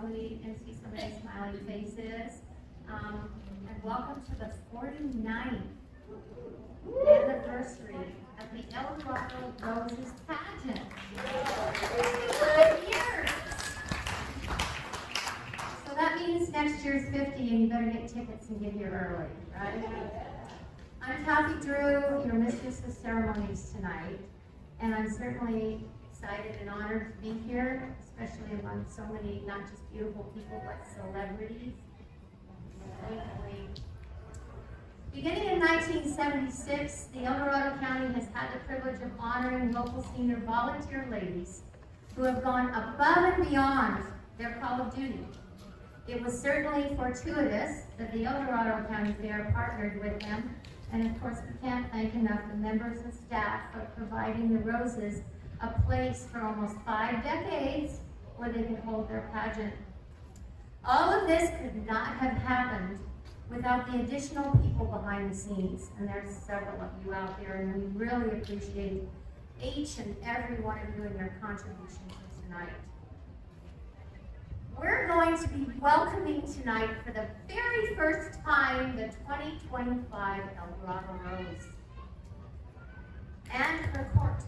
and see so many smiling faces. And welcome to the 49th anniversary of the El Dorado Roses Pageant. 55 years! So that means next year's 50 and you better get tickets and get here early, right? I'm Kathy Drew, your Mistress of Ceremonies tonight, and I'm certainly excited and honored to be here, especially among so many, not just beautiful people, but celebrities. Beginning in 1976, the El Dorado County has had the privilege of honoring local senior volunteer ladies who have gone above and beyond their call of duty. It was certainly fortuitous that the El Dorado County Fair partnered with them, and of course we can't thank enough the members and staff for providing the Roses a place for almost 5 decades where they could hold their pageant. All of this could not have happened without the additional people behind the scenes, and there's several of you out there, and we really appreciate each and every one of you and your contribution to tonight. We're going to be welcoming tonight for the very first time the 2025 El Dorado Rose and her court,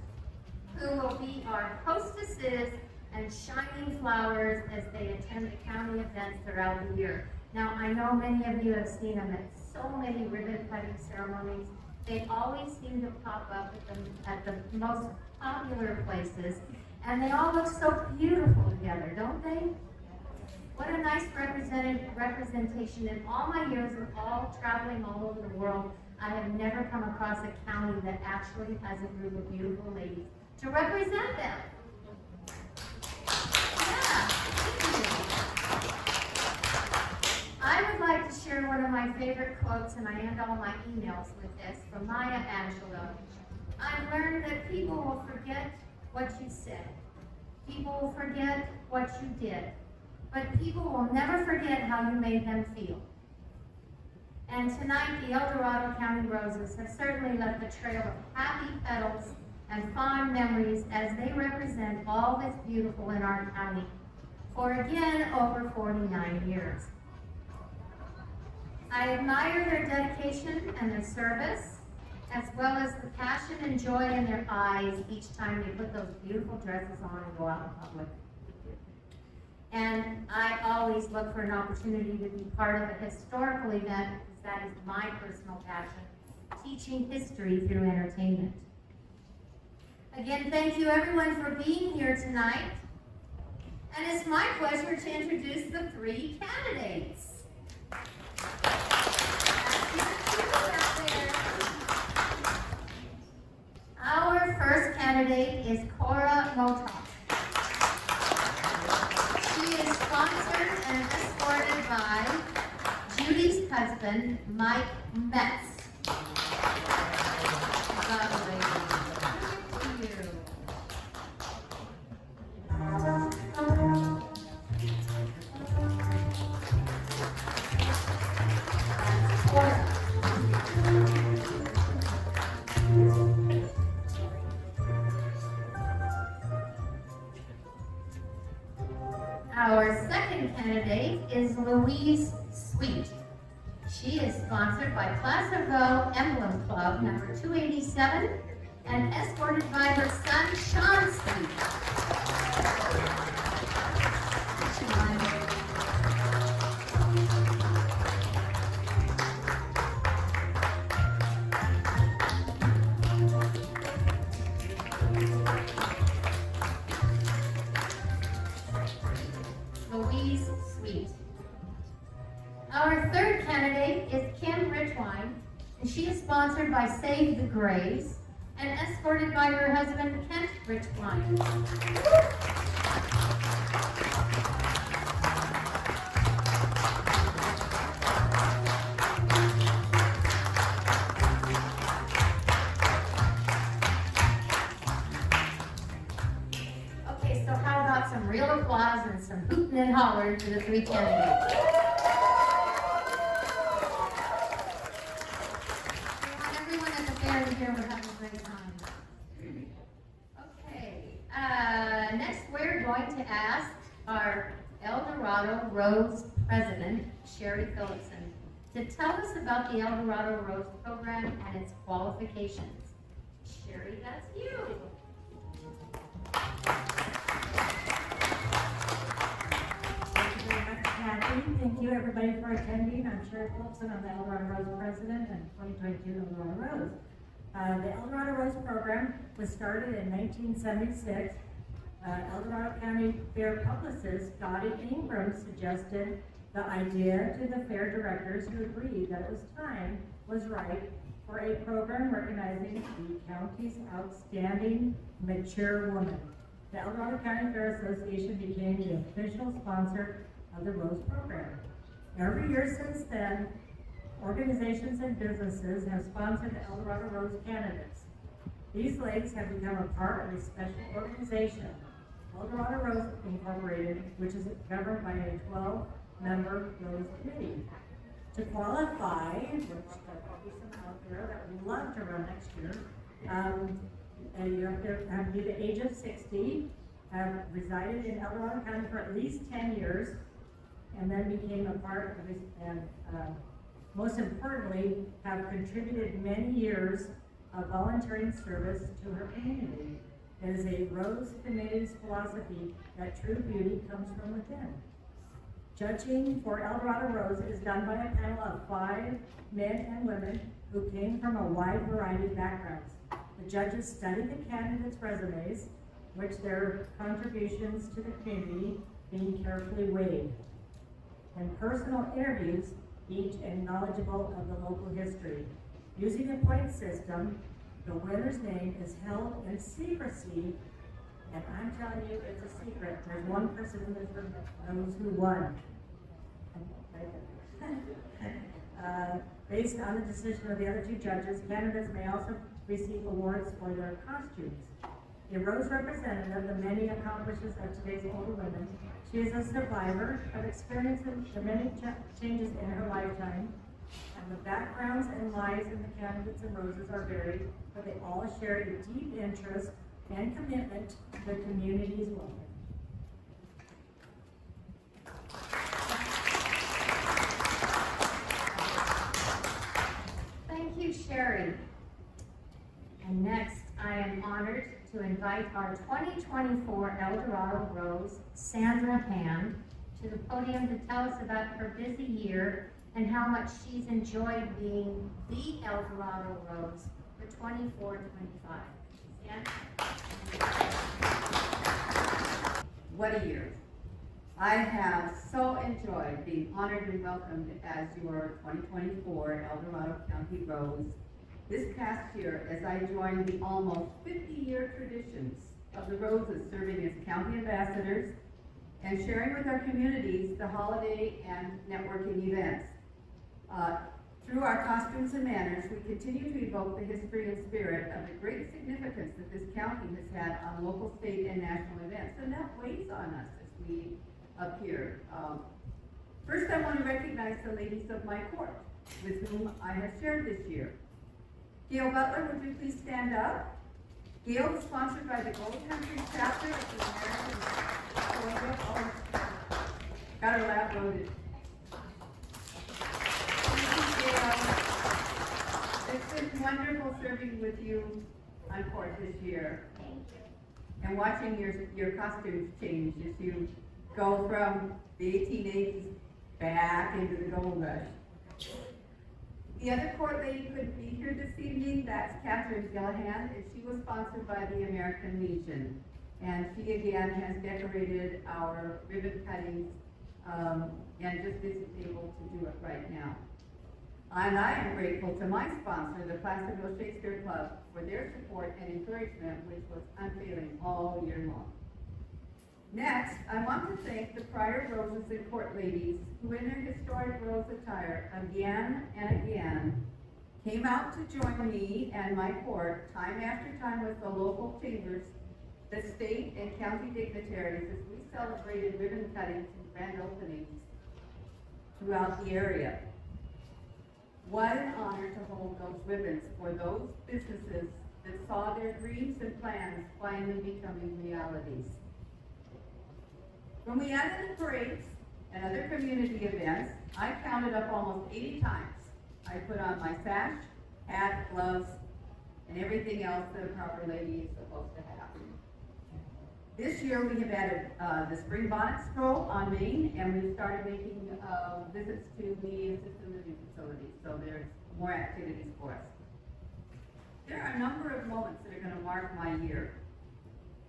who will be our hostesses and shining flowers as they attend the county events throughout the year. Now, I know many of you have seen them at so many ribbon cutting ceremonies. They always seem to pop up at the most popular places, and they all look so beautiful together, don't they? What a nice representation. In all my years of traveling all over the world, I have never come across a county that actually has a group of beautiful ladies to represent them. Yeah, thank you. I would like to share one of my favorite quotes, and I end all my emails with this, from Maya Angelou. I've learned that people will forget what you said. People will forget what you did. But people will never forget how you made them feel. And tonight, the El Dorado County Roses have certainly left a trail of happy petals and fond memories as they represent all that's beautiful in our county for, again, over 49 years. I admire their dedication and their service, as well as the passion and joy in their eyes each time they put those beautiful dresses on and go out in public. And I always look for an opportunity to be part of a historical event, because that is my personal passion, teaching history through entertainment. Again, thank you everyone for being here tonight. And it's my pleasure to introduce the 3 candidates. Our first candidate is Cora Motoff. Sponsored and escorted by Judy's husband, Mike Metz. Lovely. Thank you. Our second candidate is Louise Sweet. She is sponsored by Placerville Emblem Club number 287 and escorted by her son, Sean Sweet. Louise Sweet. Our third candidate is Kim Richwine, and she is sponsored by Save the Graves and escorted by her husband, Kent Richwine. Okay, so how about some real applause and some hooting and hollering to the 3 candidates? Everyone at the fair here would have a great time. Okay, next we're going to ask our El Dorado Dorado Rose President, Sherry Phillipson, to tell us about the El Dorado Rose Program and its qualifications. Sherry, that's you. Thank you very much, Kathy. Thank you, everybody, for attending. I'm Sherry Phillipson. I'm the El Dorado Rose President and 2022 El Dorado Rose. The El Dorado Rose Program was started in 1976. El Dorado County Fair publicist Dottie Ingram suggested the idea to the fair directors, who agreed that time was right for a program recognizing the county's outstanding mature woman. The El Dorado County Fair Association became the official sponsor of the Rose Program. Every year since then, organizations and businesses have sponsored the El Dorado Rose candidates. These ladies have become a part of a special organization, El Dorado Rose Incorporated, which is governed by a 12-member Rose Committee. To qualify, which there will be some out there that would love to run next year, and you have to be the age of 60, have resided in El Dorado County for at least 10 years, and then became a part of this, and most importantly, have contributed many years of volunteering service to her community. It is a Rose Committee's philosophy that true beauty comes from within. Judging for El Dorado Rose is done by a panel of 5 men and women who came from a wide variety of backgrounds. The judges study the candidates' resumes, which their contributions to the community being carefully weighed. In personal interviews, each and knowledgeable of the local history. Using a point system, the winner's name is held in secrecy, and I'm telling you, it's a secret. There's one person in this room that knows who won. Based on the decision of the other 2 judges, candidates may also receive awards for their costumes. A Rose representative of the many accomplishments of today's older women, she is a survivor of experiencing the many changes in her lifetime, and the backgrounds and lives in the candidates and roses are varied, but they all share a deep interest and commitment to the community's welfare. Thank you, Sherry. And next, I am honored to invite our 2024 El Dorado Rose, Sandra Hand, to the podium to tell us about her busy year and how much she's enjoyed being the El Dorado Rose for 24-25. Sandra? What a year. I have so enjoyed being honored and welcomed as your 2024 El Dorado County Rose this past year, as I joined the almost 50-year traditions of the Roses, serving as county ambassadors and sharing with our communities the holiday and networking events. Through our costumes and manners, we continue to evoke the history and spirit of the great significance that this county has had on local, state, and national events, and that weighs on us as we appear. First, I want to recognize the ladies of my court, with whom I have shared this year. Gail Butler, would you please stand up? Gail was sponsored by the Gold Country chapter of the American got her lab loaded. Thank you, Gail. It's been wonderful serving with you on court this year. Thank you. And watching your costumes change as you go from the 1880s back into the gold rush. The other court lady couldn't be here this evening. That's Catherine Gillahan, and she was sponsored by the American Legion. And she again has decorated our ribbon cuttings and just isn't able to do it right now. And I am grateful to my sponsor, the Placerville Shakespeare Club, for their support and encouragement, which was unfailing all year long. Next, I want to thank the prior Roses and Court ladies who in their historic rose attire again and again came out to join me and my court time after time with the local chambers, the state and county dignitaries as we celebrated ribbon cuttings and grand openings throughout the area. What an honor to hold those ribbons for those businesses that saw their dreams and plans finally becoming realities. When we added the parades and other community events, I counted up almost 80 times. I put on my sash, hat, gloves, and everything else that a proper lady is supposed to have. This year we have added the spring bonnet stroll on Main, and we've started making visits to the assisted living facilities, so there's more activities for us. There are a number of moments that are going to mark my year.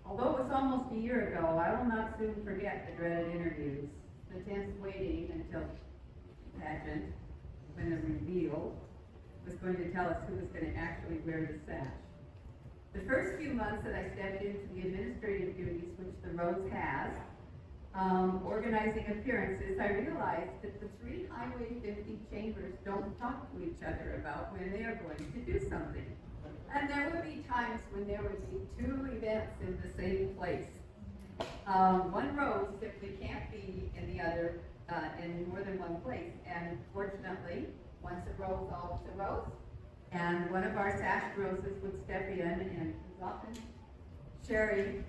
Although it was almost a year ago, I will not soon forget the dreaded interviews, the tense waiting until Pageant, when the reveal was going to tell us who was going to actually wear the sash. The first few months that I stepped into the administrative duties which the Rose has, organizing appearances, I realized that the three Highway 50 chambers don't talk to each other about when they are going to do something. And there would be times when there would be two events in the same place. One Rose simply can't be in the other, in more than one place. And fortunately, once a Rose, always a Rose. And one of our sash Roses would step in, and often Sherry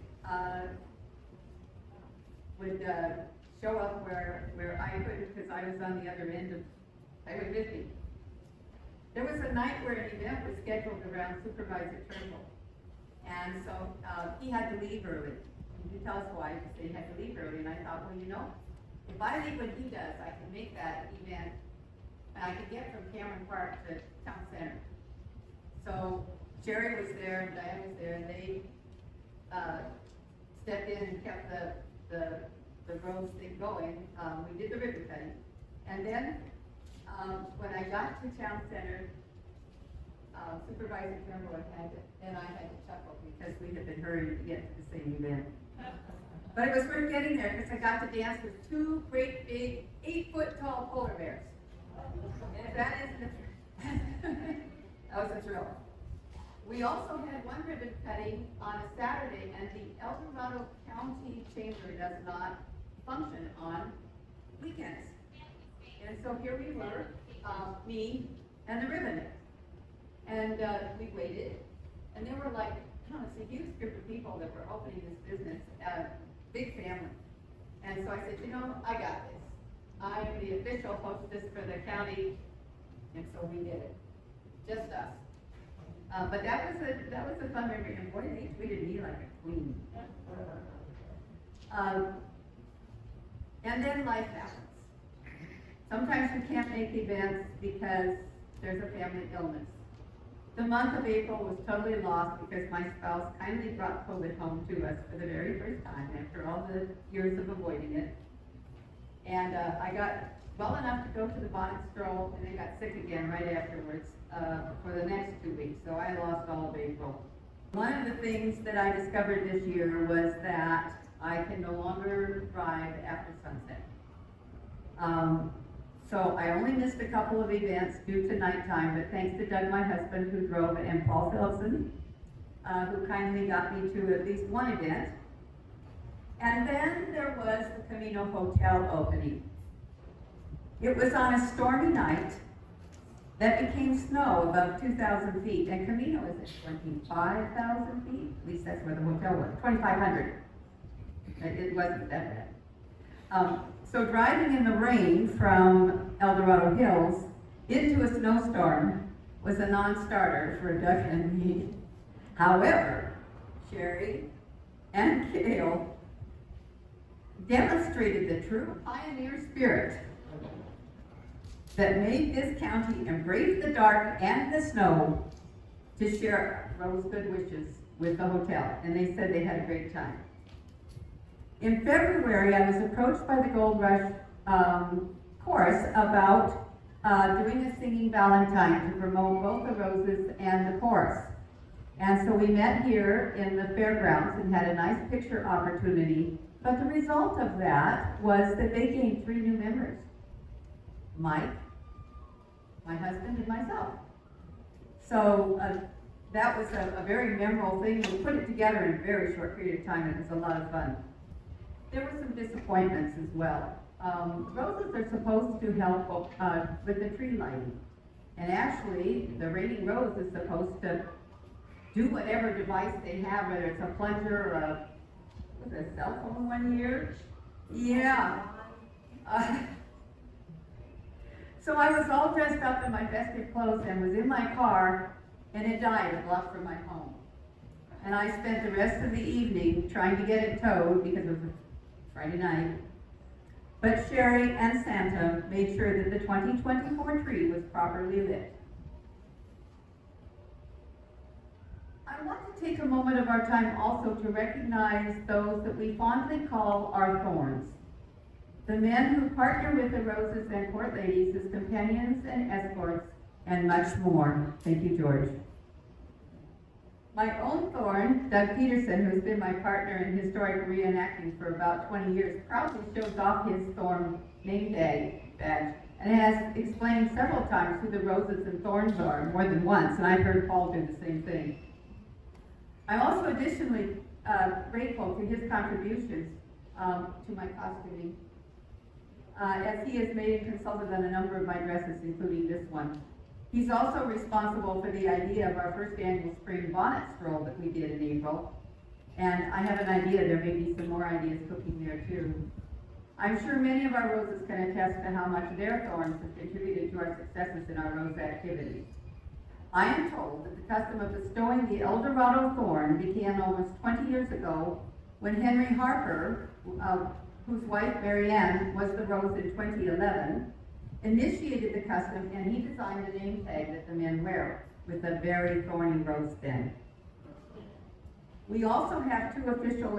would show up where I couldn't, because I was on the other end of Highway 50. There was a night where an event was scheduled around Supervisor Turnbull, and so he had to leave early. He did tell us why, he said he had to leave early, and I thought, well, you know, if I leave when he does, I can make that event, and I could get from Cameron Park to Town Center. So Sherry was there, and Diane was there, and they stepped in and kept the Rose thing going. We did the ribbon cutting, and then when I got to Town Center, Supervisor Turnbull and I had to chuckle because we had been hurrying to get to the same event. But it was worth getting there because I got to dance with two great big 8-foot-tall polar bears. And if that isn't that was a thrill. We also had one ribbon cutting on a Saturday, and the El Dorado County Chamber does not function on weekends. And so here we were, me and the ribbon. And we waited, and there were like, it's a huge group of people that were opening this business, big family. And so I said, you know, I got this. I'm the official hostess for the county, and so we did it. Just us. But that was a fun memory, and boy, they treated me like a queen. And then life happens. Sometimes we can't make events because there's a family illness. The month of April was totally lost because my spouse kindly brought COVID home to us for the very first time after all the years of avoiding it. And I got well enough to go to the bonnet stroll, and then got sick again right afterwards for the next 2 weeks, so I lost all of April. One of the things that I discovered this year was that I can no longer drive after sunset. So I only missed a couple of events due to nighttime, but thanks to Doug, my husband, who drove, and Paul Phillipson, who kindly got me to at least one event. And then there was the Camino Hotel opening. It was on a stormy night that became snow above 2,000 feet, and Camino is at 25,000 feet. At least that's where the hotel was, 2,500. It wasn't that bad. So driving in the rain from El Dorado Hills into a snowstorm was a non-starter for Doug and me. However, Sherry and Cale demonstrated the true pioneer spirit that made this county embrace the dark and the snow to share Rose good wishes with the hotel, and they said they had a great time. In February, I was approached by the Gold Rush Chorus about doing a singing Valentine to promote both the Roses and the chorus. And so we met here in the Fairgrounds and had a nice picture opportunity, but the result of that was that they gained 3 new members. Mike, my husband, and myself. So that was a very memorable thing. We put it together in a very short period of time, and it was a lot of fun. There were some disappointments as well. Roses are supposed to help with the tree lighting. And actually, the Raining Rose is supposed to do whatever device they have, whether it's a plunger or a cell phone one year. Yeah. So I was all dressed up in my festive clothes and was in my car, and it died a block from my home. And I spent the rest of the evening trying to get it towed because it was a Friday night. But Sherry and Santa made sure that the 2024 tree was properly lit. I want to take a moment of our time also to recognize those that we fondly call our thorns. The men who partner with the Roses and Court Ladies as companions and escorts, and much more. Thank you, George. My own thorn, Doug Peterson, who has been my partner in historic reenacting for about 20 years, proudly shows off his thorn name badge and has explained several times who the Roses and Thorns are, more than once, and I've heard Paul do the same thing. I'm also additionally grateful to his contributions to my costuming, as he has made and consulted on a number of my dresses, including this one. He's also responsible for the idea of our first annual spring bonnet stroll that we did in April. And I have an idea, there may be some more ideas cooking there too. I'm sure many of our Roses can attest to how much their thorns have contributed to our successes in our Rose activities. I am told that the custom of bestowing the El Dorado thorn began almost 20 years ago when Henry Harper, whose wife Mary Ann was the Rose in 2011, initiated the custom, and he designed the name tag that the men wear with a very thorny rose stem. We also have two official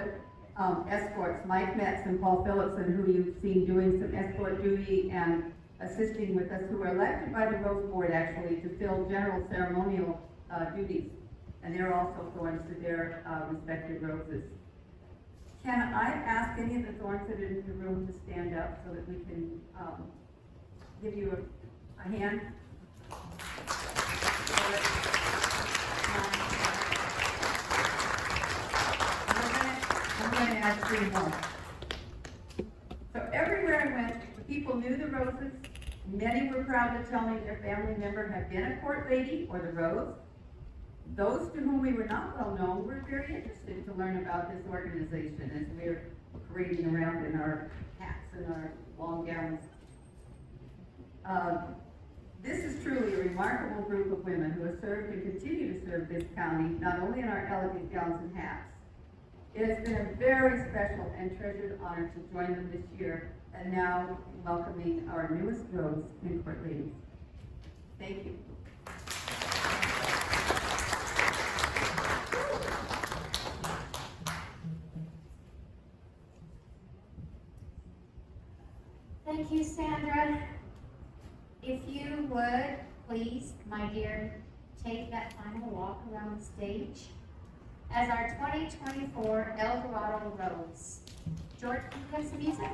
escorts, Mike Metz and Paul Phillipson, who you've seen doing some escort duty and assisting with us, who were elected by the Rose Board actually to fill general ceremonial duties, and they're also thorns to their respective roses. Can I ask any of the thorns that are in the room to stand up so that we can give you a hand? I'm going to add three more. So everywhere I went, the people knew the Roses. Many were proud to tell me their family member had been a court lady or the Rose. Those to whom we were not well known were very interested to learn about this organization as we were parading around in our hats and our long gowns. This is truly a remarkable group of women who have served and continue to serve this county, not only in our elegant gowns and hats. It has been a very special and treasured honor to join them this year, and now welcoming our newest Rose and Court Ladies. Thank you. Thank you, Sandra. If you would, please, my dear, take that final walk around the stage as our 2024 El Dorado Rose. George, can you play some music?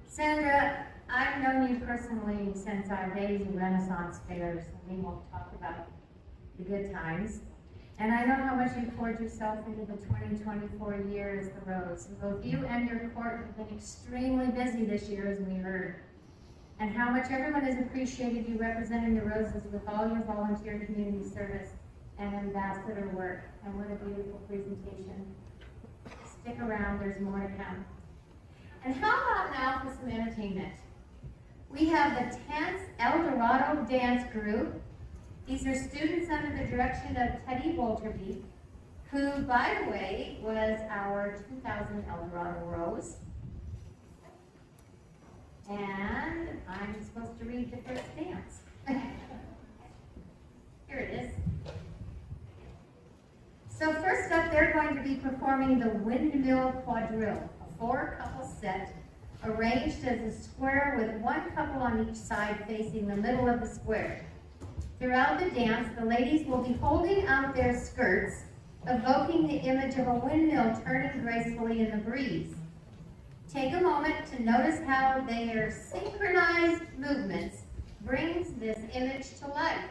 Sandra, I've known you personally since our days in Renaissance fairs, and we won't talk about the good times. And I know how much you poured yourself into the 2024 year as the Rose. And both you and your court have been extremely busy this year, as we heard. And how much everyone has appreciated you representing the Roses with all your volunteer community service and ambassador work. And what a beautiful presentation. Stick around, there's more to come. And how about now for some entertainment? We have the 10th El Dorado Dance Group. These are students under the direction of Teddy Bolterby, who, by the way, was our 2000 El Dorado Rose. And I'm supposed to read the first dance. Here it is. So first up, they're going to be performing the Windmill Quadrille, a 4-couple set arranged as a square with one couple on each side facing the middle of the square. Throughout the dance, the ladies will be holding out their skirts, evoking the image of a windmill turning gracefully in the breeze. Take a moment to notice how their synchronized movements brings this image to life.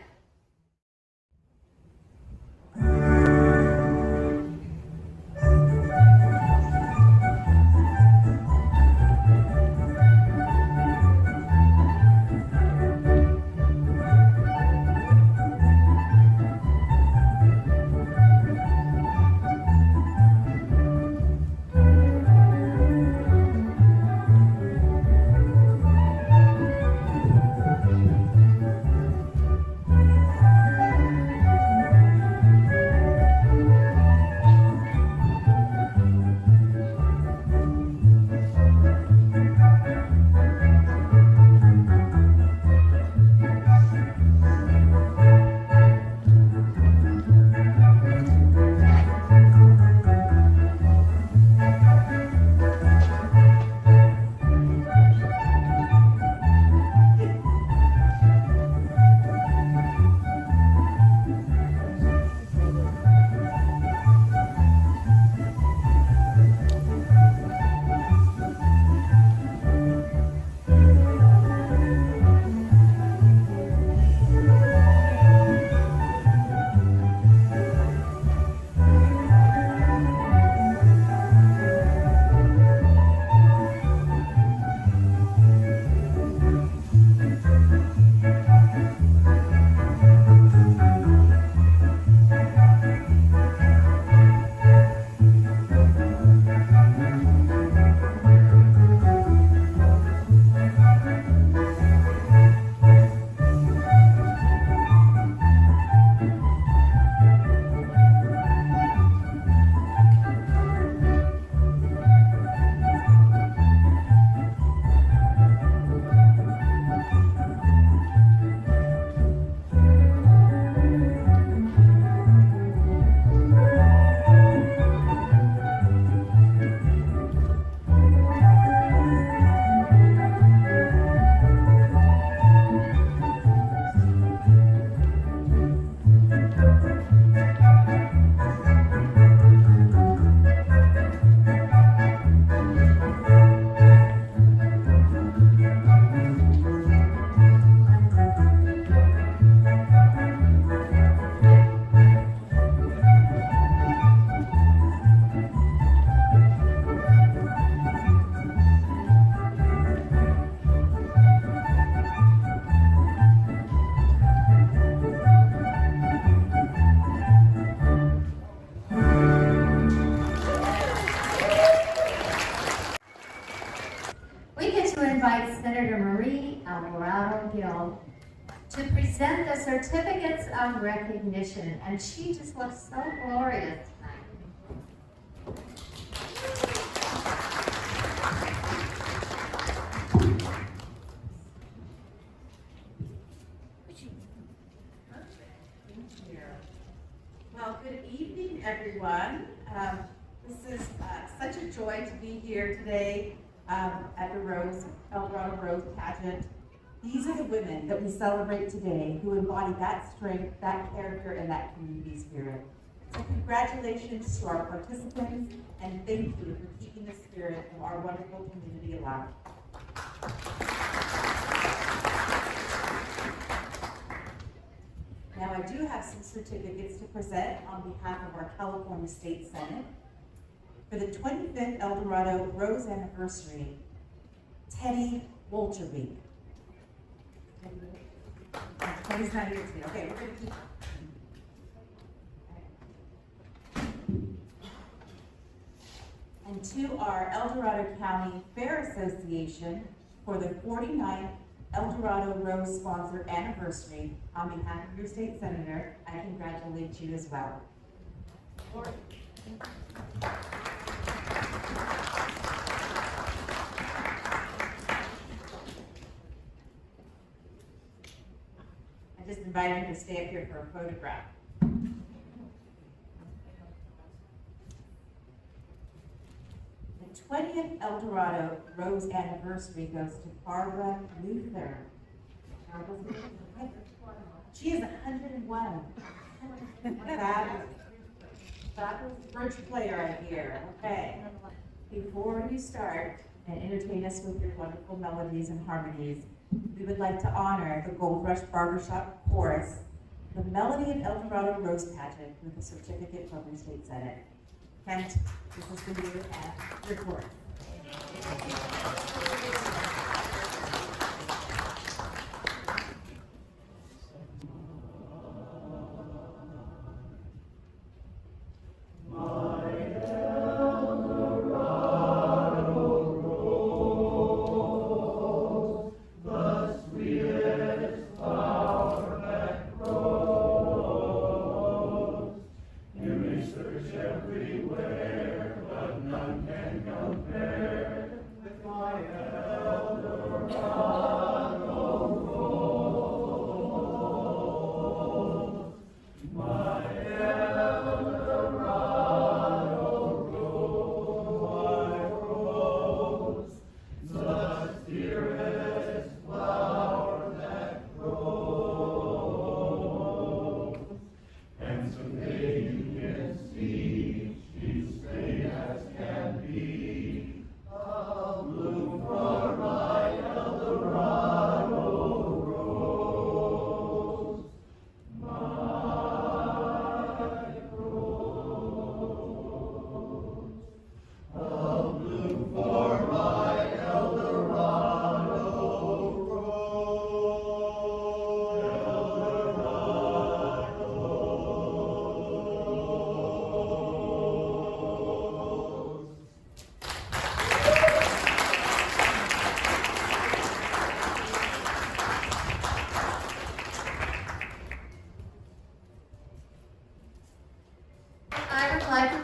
To present the certificates of recognition, and she just looks so glorious tonight. Well, good evening, everyone. This is such a joy to be here today at the El Dorado Rose Pageant. These are the women that we celebrate today who embody that strength, that character, and that community spirit. So congratulations to our participants, and thank you for keeping the spirit of our wonderful community alive. Now, I do have some certificates to present on behalf of our California State Senate. For the 25th El Dorado Rose Anniversary, Teddy Wolcherbeek. Teddy's not here today. Okay, we're going to keep. And to our El Dorado County Fair Association for the 49th El Dorado Rose Sponsor Anniversary, on behalf of your state senator, I congratulate you as well. I just invite you to stay up here for a photograph. The 20th El Dorado Rose Anniversary goes to Barbara Luther. She is 101. Fabulous bridge player, I hear. Okay. Before we start, and entertain us with your wonderful melodies and harmonies, we would like to honor the Gold Rush Barbershop Chorus, the Melody of El Dorado Rose Pageant, with a certificate from the State Senate. Kent, this is for you at your chorus.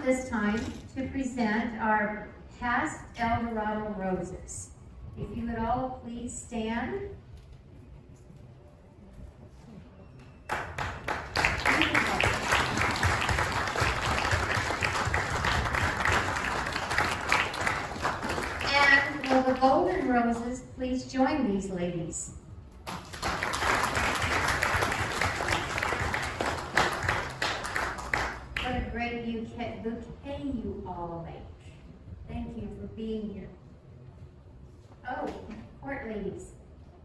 This time to present our past El Dorado roses. If you would all please stand. And will the golden roses please join these ladies? What a great bouquet you all make. Thank you for being here. Oh, court ladies.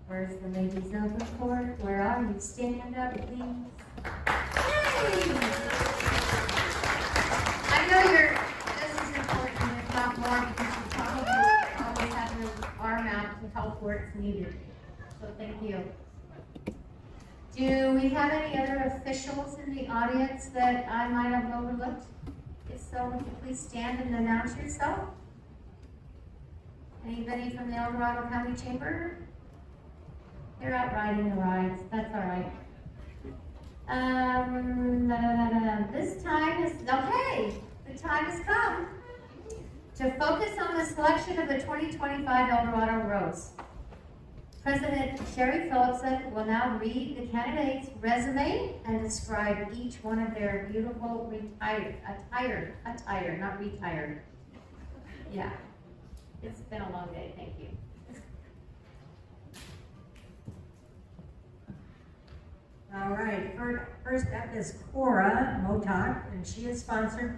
Where's the ladies of the court? Where are you? Stand up, please. Yay! I know this is important, if not more, because you probably always have your arm out to help where it's needed. So thank you. Do we have any other officials in the audience that I might have overlooked? If so, would you please stand and announce yourself? Anybody from the El Dorado County Chamber? They're out riding the rides. That's all right. This time is, okay, the time has come to focus on the selection of the 2025 El Dorado Rose. President Sherry Phillipson will now read the candidates' resume and describe each one of their beautiful attire, not retired. Yeah, it's been a long day, thank you. All right, first up is Cora Motok, and she is sponsored.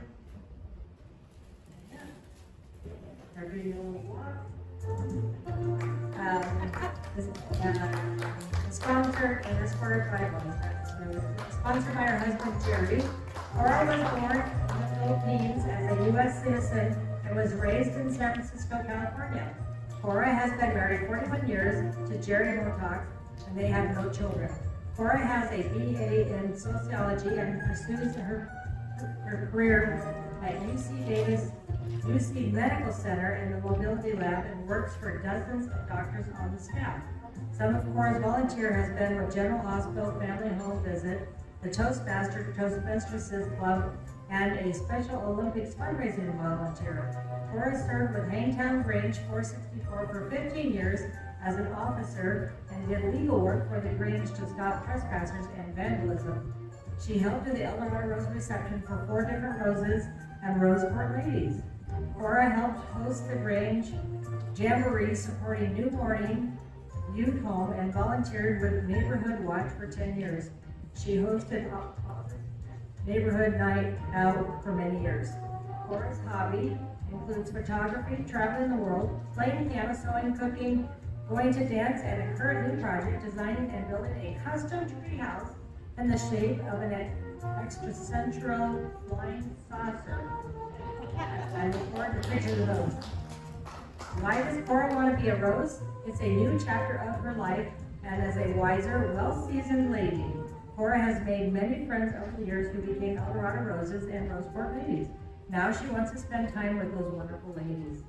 Everybody will walk. Sponsored by her husband Jerry. Cora was born in the Philippines as a U.S. citizen and was raised in San Francisco, California. Cora has been married 41 years to Jerry Motok, and they have no children. Cora has a BA in sociology and pursues her career at UC Medical Center in the Mobility Lab and works for dozens of doctors on the staff. Some of Cora's volunteer has been with General Hospital Family Home Visit, the Toastmastresses Club, and a Special Olympics fundraising volunteer. Cora served with Hangtown Grange 464 for 15 years as an officer and did legal work for the Grange to stop trespassers and vandalism. She helped with the El Dorado Rose reception for 4 different roses and Rose Court ladies. Cora helped host the Grange Jamboree supporting New Morning Youth Home and volunteered with Neighborhood Watch for 10 years. She hosted Neighborhood Night Out for many years. Cora's hobby includes photography, traveling the world, playing piano, sewing, cooking, going to dance, and a current new project designing and building a custom tree house in the shape of an extrasensual flying saucer. I look forward to pictures of those. Why does Cora want to be a rose? It's a new chapter of her life, and as a wiser, well-seasoned lady, Cora has made many friends over the years who became El Dorado Roses and Roseport ladies. Now she wants to spend time with those wonderful ladies.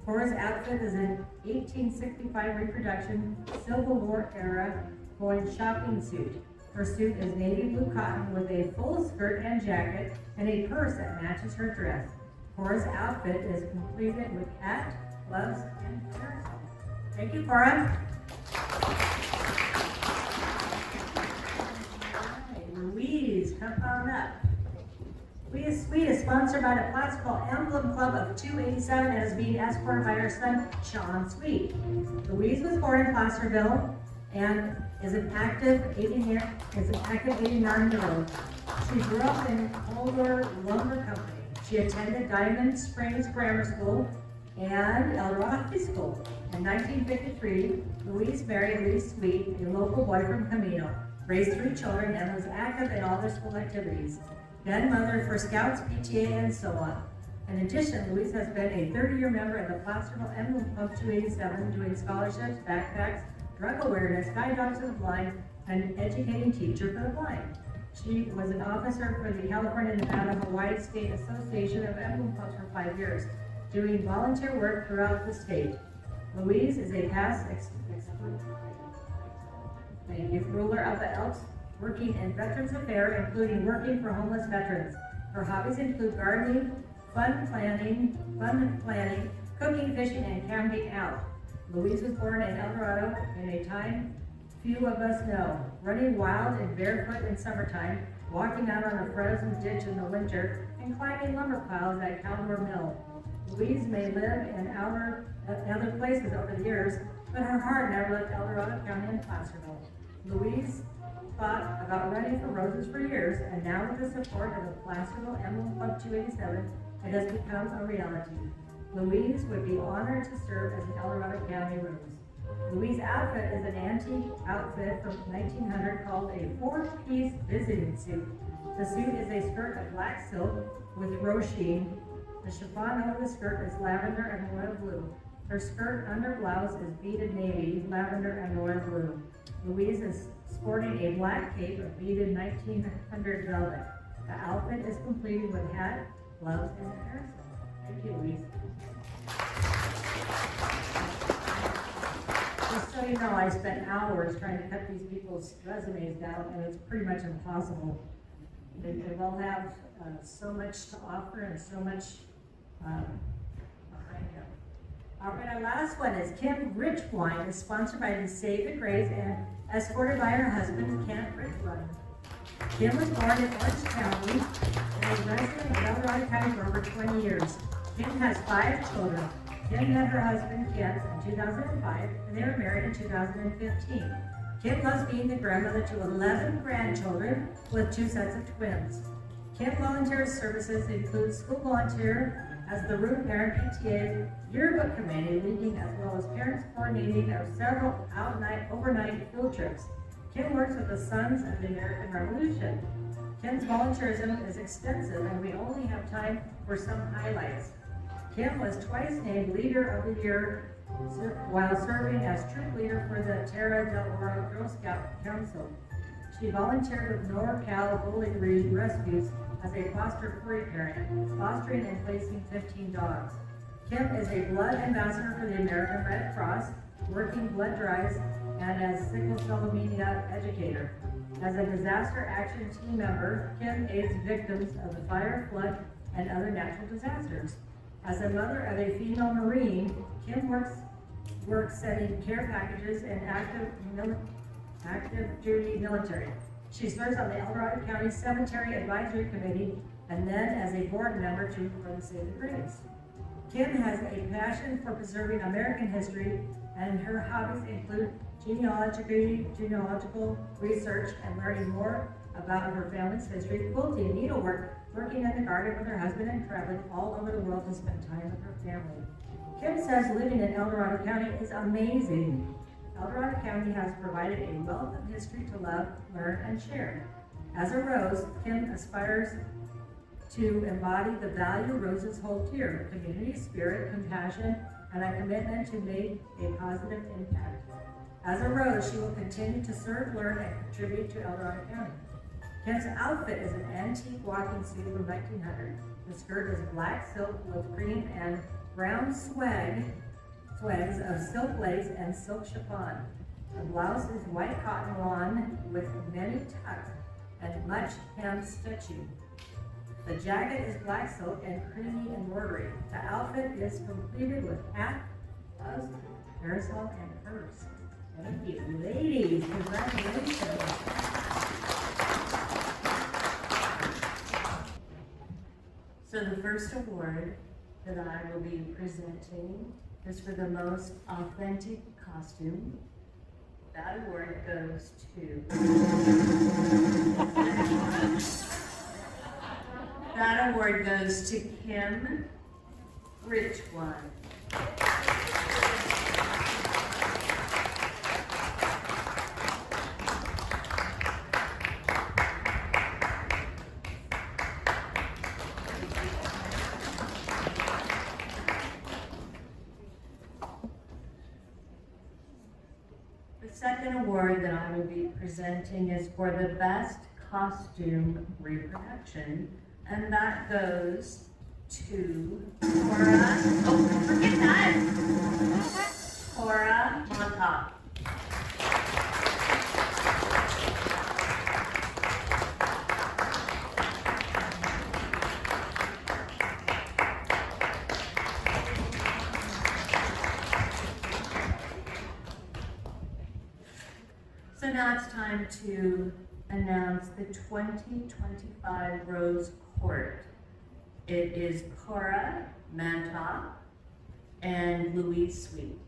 Cora's outfit is an 1865 reproduction Civil War era going shopping suit. Her suit is navy blue cotton with a full skirt and jacket and a purse that matches her dress. Cora's outfit is completed with hat, gloves, and parasol. Thank you, Cora. Louise, come on up. We is Sweet is sponsored by the Placerville Emblem Club of 287 and is being escorted by her son, Sean Sweet. Louise was born in Placerville and is an active 89-year-old. She grew up in Holder Lumber Company. She attended Diamond Springs Grammar School and El Dorado High School. In 1953, Louise married Lee Sweet, a local boy from Camino, raised 3 children, and was active in all their school activities. Then mothered for Scouts, PTA, and so on. In addition, Louise has been a 30-year member of the Placerville Emblem Club 287, doing scholarships, backpacks, drug awareness, guide dogs to the blind, and educating teacher for the blind. She was an officer for the California, Nevada, Hawaii State Association of Emblem Clubs for 5 years, doing volunteer work throughout the state. Louise is a past ruler of the Elks, working in Veterans Affairs, including working for homeless veterans. Her hobbies include gardening, fun planning, cooking, fishing, and camping out. Louise was born in El Dorado in a time few of us know, running wild and barefoot in summertime, walking out on a frozen ditch in the winter, and climbing lumber piles at Caldwell Mill. Louise may live in other places over the years, but her heart never left El Dorado County and Placerville. Louise thought about running for Roses for years, and now with the support of the Placerville Emblem Club 287, it has become a reality. Louise would be honored to serve as an El Dorado County Rose. Louise's outfit is an antique outfit from 1900 called a 4-piece visiting suit. The suit is a skirt of black silk with rose sheen. The chiffon over the skirt is lavender and royal blue. Her skirt under blouse is beaded navy, lavender, and royal blue. Louise is sporting a black cape of beaded 1900 velvet. The outfit is completed with hat, gloves, and parasol. Thank you, Louise. Just so you know, I spent hours trying to cut these people's resumes down, and it's pretty much impossible. They all have so much to offer and so much behind them. All right, our last one is Kim Richwine, is sponsored by the Save the Graves and escorted by her husband, Kent Richwine. Kim was born in Orange County and is a resident of El Dorado County for over 20 years. Kim has 5 children. Kim met her husband, Kent, in 2005, and they were married in 2015. Kim loves being the grandmother to 11 grandchildren with 2 sets of twins. Kim volunteer services include school volunteer as the Root Parent PTA Yearbook Committee, leading as well as parents coordinating of several overnight field trips. Kim works with the Sons of the American Revolution. Kim's volunteerism is extensive, and we only have time for some highlights. Kim was twice named Leader of the Year while serving as troop leader for the Terra del Oro Girl Scout Council. She volunteered with NorCal Bully Rescues as a foster furry parent, fostering and placing 15 dogs. Kim is a blood ambassador for the American Red Cross, working blood drives, and as sickle cell anemia educator. As a disaster action team member, Kim aids victims of the fire, flood, and other natural disasters. As a mother of a female Marine, Kim works sending care packages in active duty military. She serves on the El Dorado County Cemetery Advisory Committee and then as a board member for the Save the Graves. Kim has a passion for preserving American history, and her hobbies include genealogical research and learning more about her family's history, quilting, needlework, working in the garden with her husband and traveling all over the world to spend time with her family. Kim says living in El Dorado County is amazing. El Dorado County has provided a wealth of history to love, learn, and share. As a Rose, Kim aspires to embody the value roses hold dear: community spirit, compassion, and a commitment to make a positive impact. As a Rose, she will continue to serve, learn, and contribute to El Dorado County. Kim's outfit is an antique walking suit from 1900. The skirt is black silk with green and brown swags of silk lace and silk chiffon. The blouse is white cotton lawn with many tucks and much hem stitching. The jacket is black silk and creamy embroidery. The outfit is completed with hat, gloves, parasol, and purse. Thank you. Ladies, congratulations. So the first award that I will be presenting is for the most authentic costume. That award goes to... That award goes to Kim Richwan. The second award that I will be presenting is for the best costume reproduction, and that goes to Cora. Oh, forget that! Cora Montauk. So now it's time to announce the 2025 Rose Court. It is Cora Mantoff and Louise Sweet.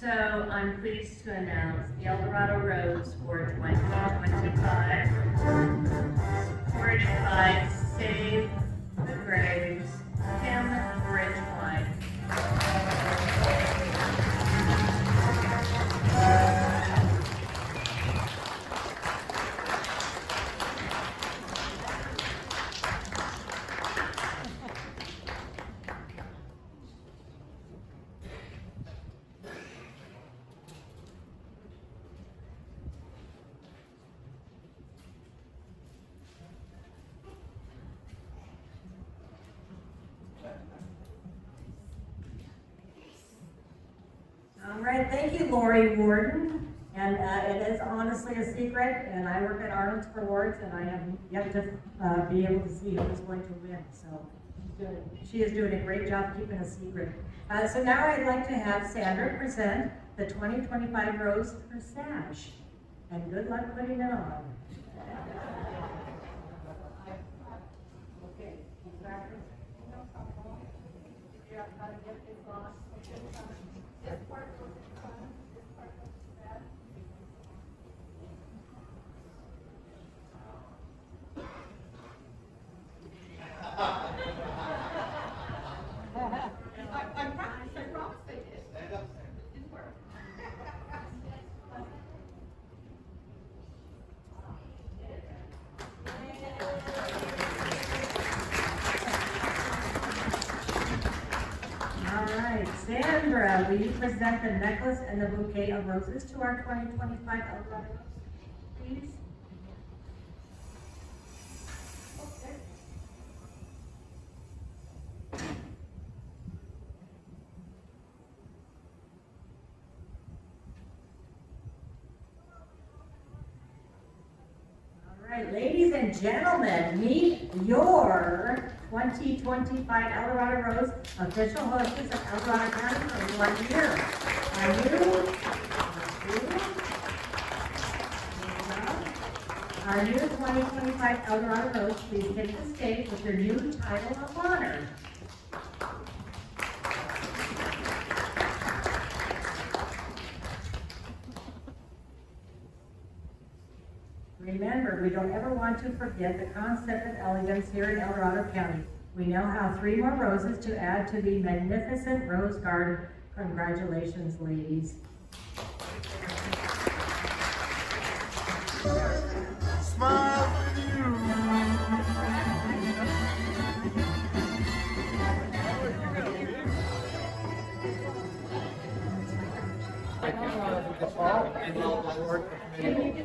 So I'm pleased to announce the El Dorado Rose for 2025, supported by Save the Graves, Kim Ridgewine. All right, thank you, Lori Warden. And it is honestly a secret, and I work at Arnold's for Awards, and I have yet to be able to see who is going to win. So she is doing a great job keeping a secret. So now I'd like to have Sandra present the 2025 Rose Corsage. And good luck putting it on. Okay. Sandra, will you present the necklace and the bouquet of roses to our 2025 El Dorado, please? Okay. All right, ladies and gentlemen, meet your 2025 El Dorado Rose official hostess of El Dorado County for 1 year. Are you? Our new 2025 El Dorado Rose, please take the stage with your new title of honor. Remember, we don't ever want to forget the concept of elegance here in El Dorado County. We now have 3 more roses to add to the magnificent rose garden. Congratulations, ladies. Smile with you. I think the fall and all the board committee.